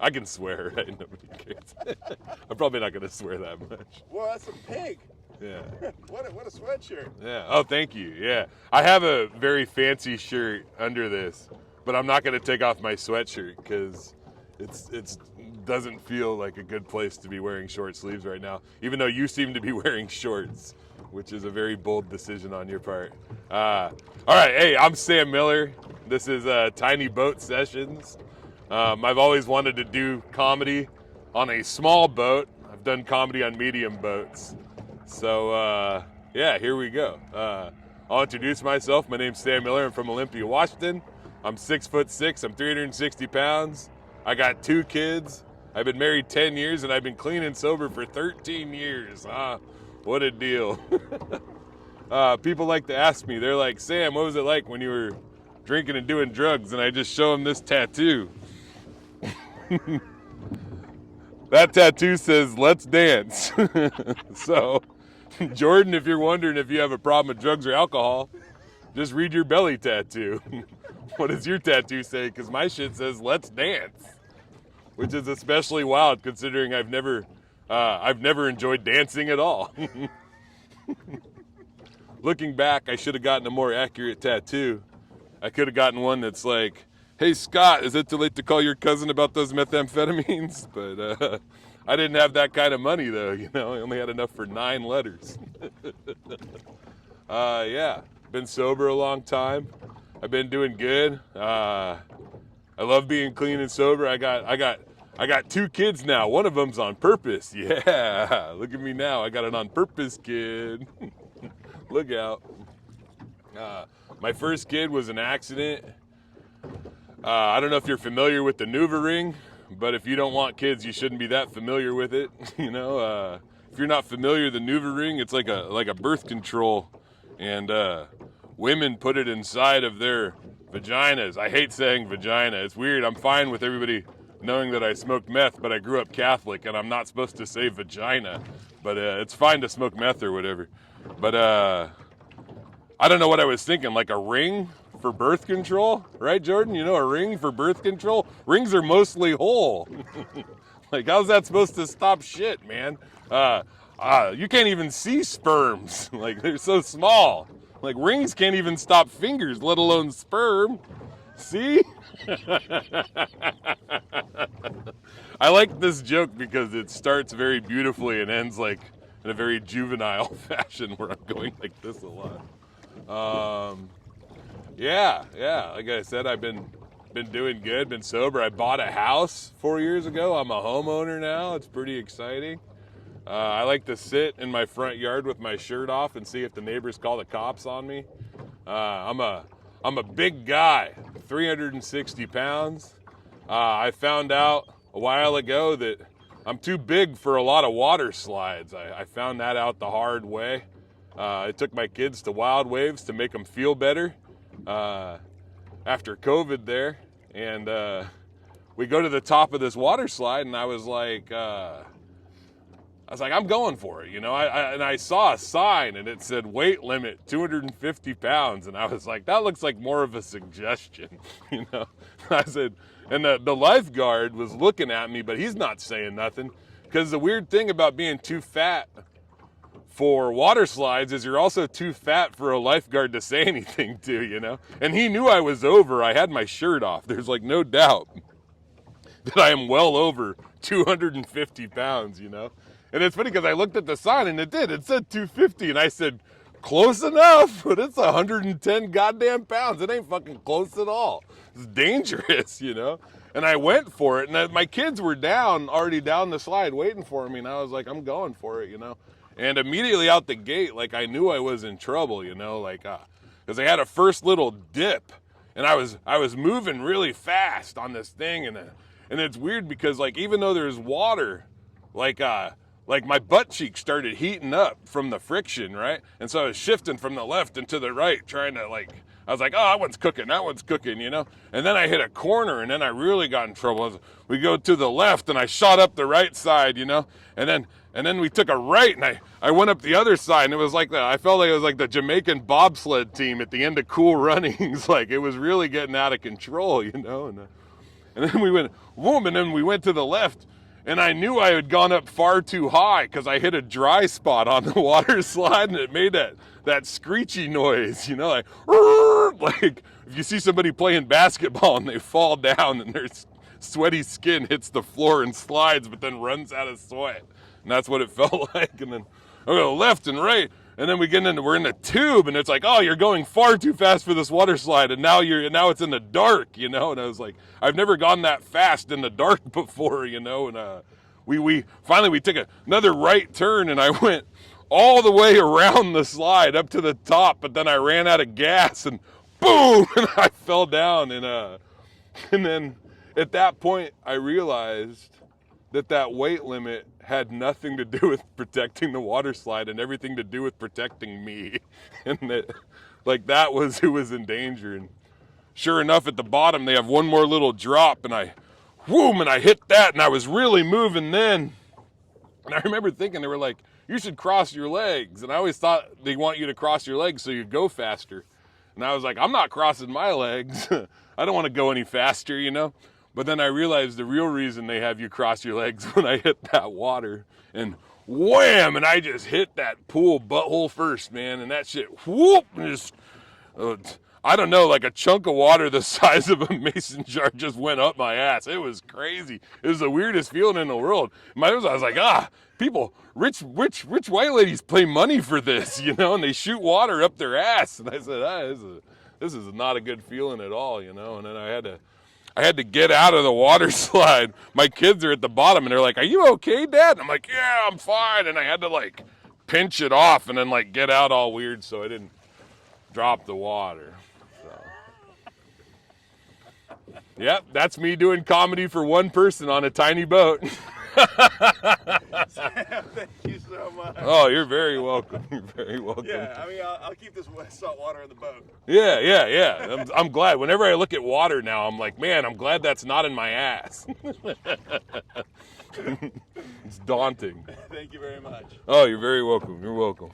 I can swear, right? Nobody cares. I'm probably not going to swear that much. Well, that's a pig. Yeah. What a sweatshirt. Yeah. Oh, thank you. Yeah. I have a very fancy shirt under this, but I'm not going to take off my sweatshirt because it's doesn't feel like a good place to be wearing short sleeves right now, even though you seem to be wearing shorts, which is a very bold decision on your part. All right. Hey, I'm Sam Miller. This is Tinyboatsessions. I've always wanted to do comedy on a small boat. I've done comedy on medium boats. So, yeah, here we go. I'll introduce myself. My name's Sam Miller. I'm from Olympia, Washington. I'm 6'6". I'm 360 pounds. I got 2 kids. I've been married 10 years, and I've been clean and sober for 13 years. What a deal. People like to ask me, they're like, Sam, what was it like when you were drinking and doing drugs? And I just show them this tattoo. That tattoo says, let's dance. So, Jordan, if you're wondering if you have a problem with drugs or alcohol, just read your belly tattoo. What does your tattoo say? Because my shit says, let's dance. Which is especially wild considering I've never enjoyed dancing at all. Looking back, I should have gotten a more accurate tattoo. I could have gotten one that's like, hey, Scott, is it too late to call your cousin about those methamphetamines? But I didn't have that kind of money, though. You know, I only had enough for 9 letters. Yeah, been sober a long time. I've been doing good. I love being clean and sober. I got 2 kids now. One of them's on purpose. Yeah, look at me now. I got an on purpose kid. Look out. My first kid was an accident. I don't know if you're familiar with the NuvaRing, but if you don't want kids, you shouldn't be that familiar with it. You know, if you're not familiar with the NuvaRing, it's like a birth control, and women put it inside of their vaginas. I hate saying vagina. It's weird. I'm fine with everybody knowing that I smoked meth, but I grew up Catholic, and I'm not supposed to say vagina. But it's fine to smoke meth or whatever. But I don't know what I was thinking, like a ring for birth control, right, Jordan? You know, a ring for birth control? Rings are mostly whole. Like, how's that supposed to stop shit, man? You can't even see sperms. Like, they're so small. Like, rings can't even stop fingers, let alone sperm. See? I like this joke because it starts very beautifully and ends like in a very juvenile fashion where I'm going like this a lot. Yeah, like I said, I've been doing good, been sober. I bought a house 4 years ago. I'm a homeowner now. It's pretty exciting. I like to sit in my front yard with my shirt off and see if the neighbors call the cops on me. I'm a big guy, 360 pounds. I found out a while ago that I'm too big for a lot of water slides. I found that out the hard way. I took my kids to Wild Waves to make them feel better after COVID there. And we go to the top of this water slide, and I was like, I'm going for it, you know. I saw a sign, and it said weight limit 250 pounds, and I was like, that looks like more of a suggestion, you know. I said, and the lifeguard was looking at me, but he's not saying nothing, because the weird thing about being too fat for water slides is you're also too fat for a lifeguard to say anything to, you know. And he knew I was over. I had my shirt off. There's like no doubt that I am well over 250 pounds, you know. And it's funny because I looked at the sign and it said 250, and I said, close enough, but it's 110 goddamn pounds. It ain't fucking close at all. It's dangerous, you know. And I went for it, and my kids were already down the slide waiting for me, and I was like, I'm going for it, you know. And immediately out the gate, like, I knew I was in trouble, you know, like, because I had a first little dip, and I was moving really fast on this thing, and it's weird because, like, even though there's water, like my butt cheek started heating up from the friction, right? And so I was shifting from the left and to the right, trying to, like, I was like, oh, that one's cooking, you know? And then I hit a corner, and then I really got in trouble. We go to the left, and I shot up the right side, you know? And then we took a right, and I went up the other side, and it was like I felt like it was like the Jamaican bobsled team at the end of Cool Runnings. Like, it was really getting out of control, you know? And then we went, boom, and then we went to the left. And I knew I had gone up far too high because I hit a dry spot on the water slide, and it made that screechy noise, you know, like if you see somebody playing basketball and they fall down and their sweaty skin hits the floor and slides, but then runs out of sweat. And that's what it felt like. And then I go left and right. And then we're in the tube, and it's like, oh, you're going far too fast for this water slide, and now it's in the dark, you know. And I was like, I've never gone that fast in the dark before, you know. And we finally took another right turn, and I went all the way around the slide up to the top, but then I ran out of gas, and boom, and I fell down, and then at that point I realized that weight limit had nothing to do with protecting the water slide and everything to do with protecting me. And that was who was in danger. And sure enough, at the bottom, they have one more little drop, and I hit that, and I was really moving then. And I remember thinking, they were like, you should cross your legs. And I always thought they want you to cross your legs so you go faster. And I was like, I'm not crossing my legs. I don't want to go any faster, you know. But then I realized the real reason they have you cross your legs when I hit that water, and wham, and I just hit that pool butthole first, man, and that shit, whoop, just, I don't know, like a chunk of water the size of a mason jar just went up my ass. It was crazy. It was the weirdest feeling in the world. I was like, people, rich white ladies pay money for this, you know, and they shoot water up their ass. And I said, this is not a good feeling at all, you know, and then I had to get out of the water slide. My kids are at the bottom, and they're like, are you okay, Dad? And I'm like, yeah, I'm fine. And I had to, like, pinch it off and then, like, get out all weird so I didn't drop the water. So. Yep, that's me doing comedy for one person on a tiny boat. Sam, thank you so much. Oh, you're very welcome. You're very welcome. Yeah, I mean, I'll keep this salt water in the boat. Yeah. I'm glad. Whenever I look at water now, I'm like, man, I'm glad that's not in my ass. It's daunting. Thank you very much. Oh, you're very welcome. You're welcome.